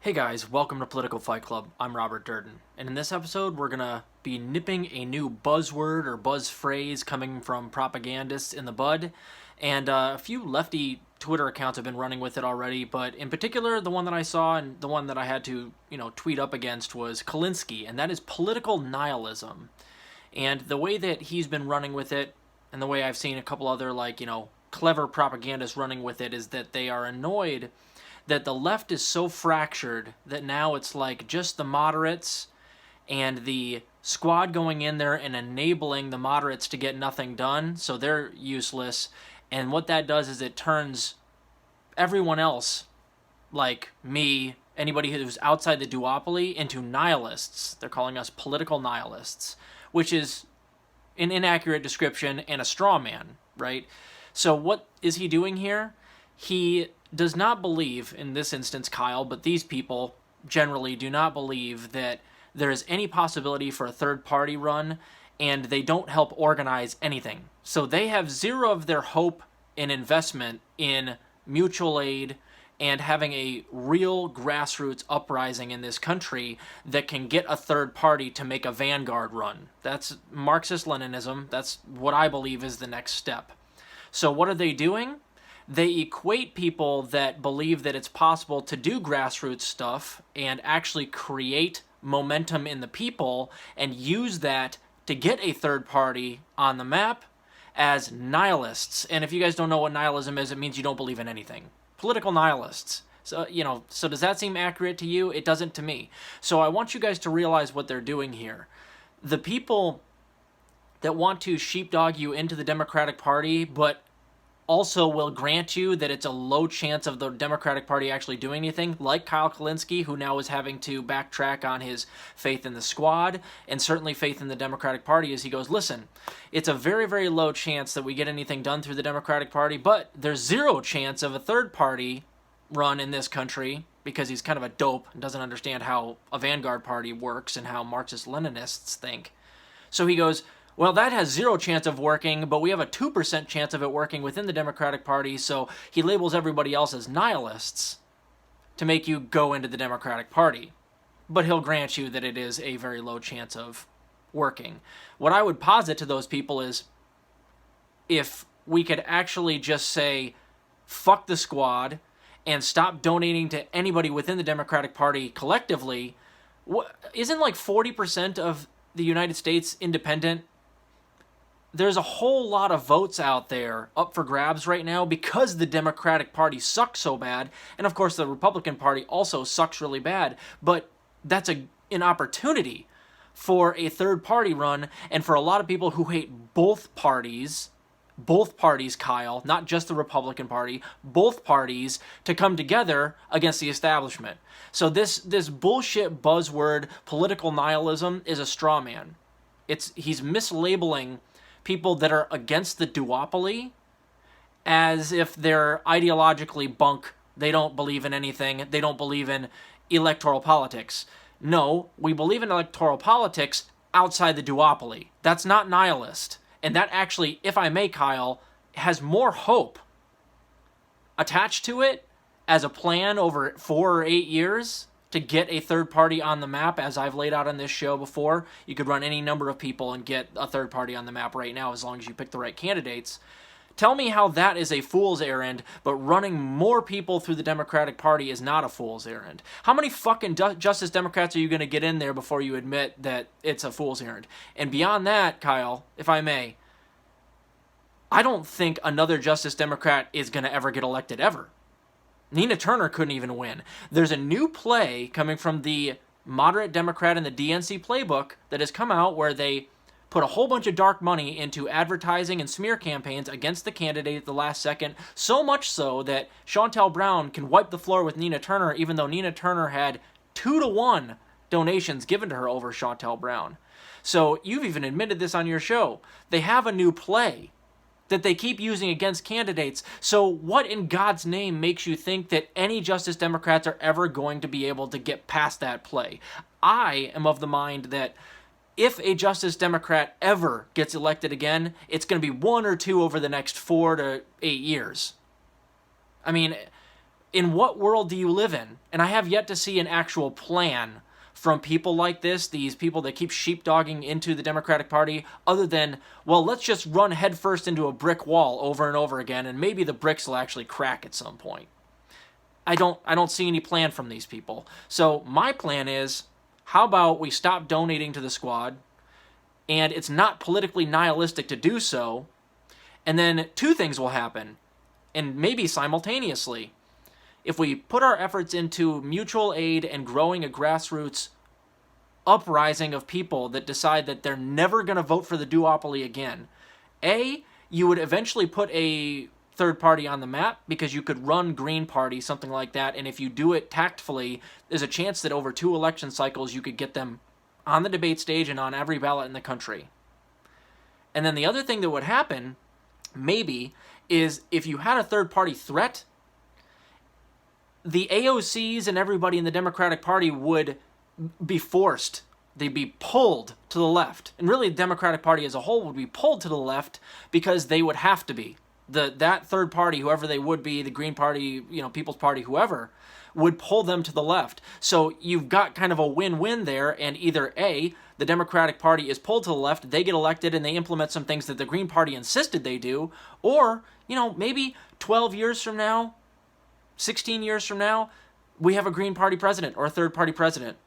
Hey guys, welcome to Political Fight Club. I'm Robert Durden, and in this episode we're gonna be nipping a new buzzword or buzz phrase coming from propagandists in the bud, and a few lefty Twitter accounts have been running with it already, but in particular the one that I saw and the one that I had to, tweet up against was Kulinski, and that is political nihilism. And the way that he's been running with it, and the way I've seen a couple other, clever propagandists running with it, is that they are annoyed that the left is so fractured that now it's like just the moderates and the squad going in there and enabling the moderates to get nothing done, so they're useless. And what that does is it turns everyone else, like me, anybody who's outside the duopoly, into nihilists. They're calling us political nihilists, which is an inaccurate description and a straw man, right? So what is he doing here? He does not believe, in this instance Kyle, but these people generally do not believe that there is any possibility for a third party run, and they don't help organize anything. So they have zero of their hope and investment in mutual aid and having a real grassroots uprising in this country that can get a third party to make a Vanguard run. That's Marxist-Leninism. That's what I believe is the next step. So what are they doing? They equate people that believe that it's possible to do grassroots stuff and actually create momentum in the people and use that to get a third party on the map as nihilists. And if you guys don't know what nihilism is, it means you don't believe in anything. Political nihilists. So, so does that seem accurate to you? It doesn't to me. So I want you guys to realize what they're doing here. The people that want to sheepdog you into the Democratic Party, but also will grant you that it's a low chance of the Democratic Party actually doing anything, like Kyle Kulinski, who now is having to backtrack on his faith in the squad, and certainly faith in the Democratic Party, as he goes, listen, it's a very, very low chance that we get anything done through the Democratic Party, but there's zero chance of a third party run in this country, because he's kind of a dope and doesn't understand how a Vanguard party works and how Marxist-Leninists think. So he goes, well, that has zero chance of working, but we have a 2% chance of it working within the Democratic Party, so he labels everybody else as nihilists to make you go into the Democratic Party. But he'll grant you that it is a very low chance of working. What I would posit to those people is, if we could actually just say, fuck the squad, and stop donating to anybody within the Democratic Party collectively, isn't like 40% of the United States independent? There's a whole lot of votes out there up for grabs right now because the Democratic Party sucks so bad, and of course the Republican Party also sucks really bad, but that's an opportunity for a third party run, and for a lot of people who hate both parties, Kyle, not just the Republican Party, both parties, to come together against the establishment. So this bullshit buzzword, political nihilism, is a straw man. He's mislabeling people that are against the duopoly as if they're ideologically bunk. They don't believe in anything. They don't believe in electoral politics. No, we believe in electoral politics outside the duopoly. That's not nihilist. And that actually, if I may, Kyle, has more hope attached to it as a plan over 4 or 8 years to get a third party on the map, as I've laid out on this show before. You could run any number of people and get a third party on the map right now as long as you pick the right candidates. Tell me how that is a fool's errand, but running more people through the Democratic Party is not a fool's errand. How many fucking Justice Democrats are you going to get in there before you admit that it's a fool's errand? And beyond that, Kyle, if I may, I don't think another Justice Democrat is going to ever get elected ever. Nina Turner couldn't even win. There's a new play coming from the moderate Democrat and the DNC playbook that has come out where they put a whole bunch of dark money into advertising and smear campaigns against the candidate at the last second, so much so that Shontel Brown can wipe the floor with Nina Turner, even though Nina Turner had 2-to-1 donations given to her over Shontel Brown. So you've even admitted this on your show. They have a new play that they keep using against candidates. So what in God's name makes you think that any Justice Democrats are ever going to be able to get past that play? I am of the mind that if a Justice Democrat ever gets elected again, it's going to be 1 or 2 over the next 4 to 8 years. I mean, in what world do you live in? And I have yet to see an actual plan from people like this, these people that keep sheepdogging into the Democratic Party, other than, well, let's just run headfirst into a brick wall over and over again, and maybe the bricks will actually crack at some point. I don't see any plan from these people. So my plan is, how about we stop donating to the squad, and it's not politically nihilistic to do so, and then two things will happen, and maybe simultaneously. If we put our efforts into mutual aid and growing a grassroots uprising of people that decide that they're never going to vote for the duopoly again, you would eventually put a third party on the map, because you could run Green Party, something like that, and if you do it tactfully, there's a chance that over 2 election cycles you could get them on the debate stage and on every ballot in the country. And then the other thing that would happen, maybe, is if you had a third party threat, the AOCs and everybody in the Democratic Party would be forced. They'd be pulled to the left. And really, the Democratic Party as a whole would be pulled to the left because they would have to be. That third party, whoever they would be, the Green Party, People's Party, whoever, would pull them to the left. So you've got kind of a win-win there, and either A, the Democratic Party is pulled to the left, they get elected, and they implement some things that the Green Party insisted they do, or, maybe 12 years from now, 16 years from now, we have a Green Party president or a third party president.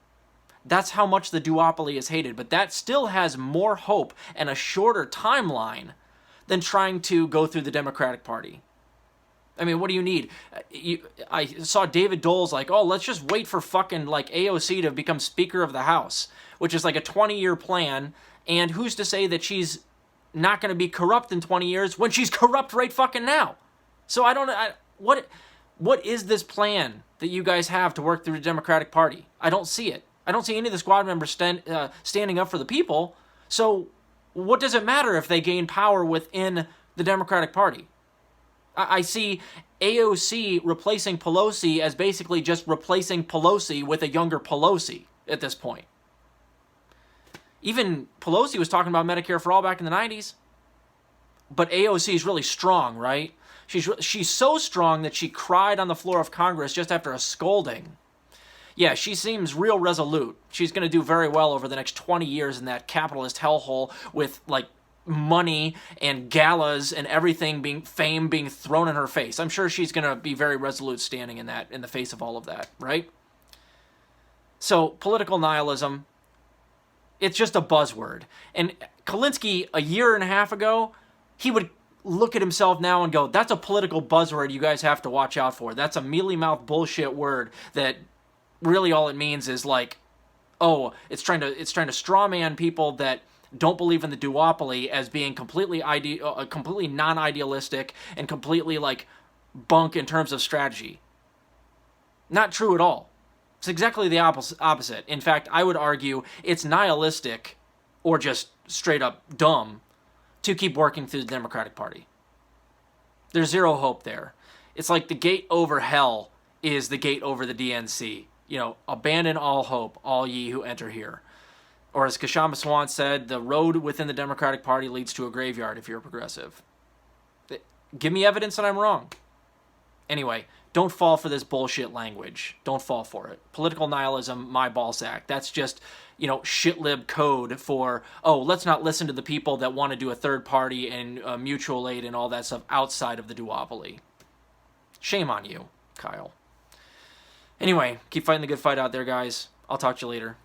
That's how much the duopoly is hated, but that still has more hope and a shorter timeline than trying to go through the Democratic Party. I mean, what do you need? I saw David Dole's like, oh, let's just wait for fucking AOC to become Speaker of the House, which is like a 20-year plan, and who's to say that she's not going to be corrupt in 20 years when she's corrupt right fucking now? So what is this plan that you guys have to work through the Democratic Party? I don't see it. I don't see any of the squad members standing up for the people. So what does it matter if they gain power within the Democratic Party? I see AOC replacing Pelosi as basically just replacing Pelosi with a younger Pelosi at this point. Even Pelosi was talking about Medicare for all back in the 90s. But AOC is really strong, right? She's so strong that she cried on the floor of Congress just after a scolding. Yeah, she seems real resolute. She's going to do very well over the next 20 years in that capitalist hellhole with, money and galas and everything fame being thrown in her face. I'm sure she's going to be very resolute standing in the face of all of that, right? So, political nihilism, it's just a buzzword. And Kulinski, a year and a half ago, he would look at himself now and go, that's a political buzzword you guys have to watch out for. That's a mealy-mouthed bullshit word that really all it means is it's trying to strawman people that don't believe in the duopoly as being completely non-idealistic and completely bunk in terms of strategy. Not true at all. It's exactly the opposite. In fact, I would argue it's nihilistic or just straight up dumb to keep working through the Democratic Party. There's zero hope there. It's like the gate over hell is the gate over the DNC. Abandon all hope, all ye who enter here. Or as Kashama Swan said, the road within the Democratic Party leads to a graveyard if you're a progressive. Give me evidence that I'm wrong. Anyway, don't fall for this bullshit language. Don't fall for it. Political nihilism, my ballsack. That's just, shitlib code for, let's not listen to the people that want to do a third party and mutual aid and all that stuff outside of the duopoly. Shame on you, Kyle. Anyway, keep fighting the good fight out there, guys. I'll talk to you later.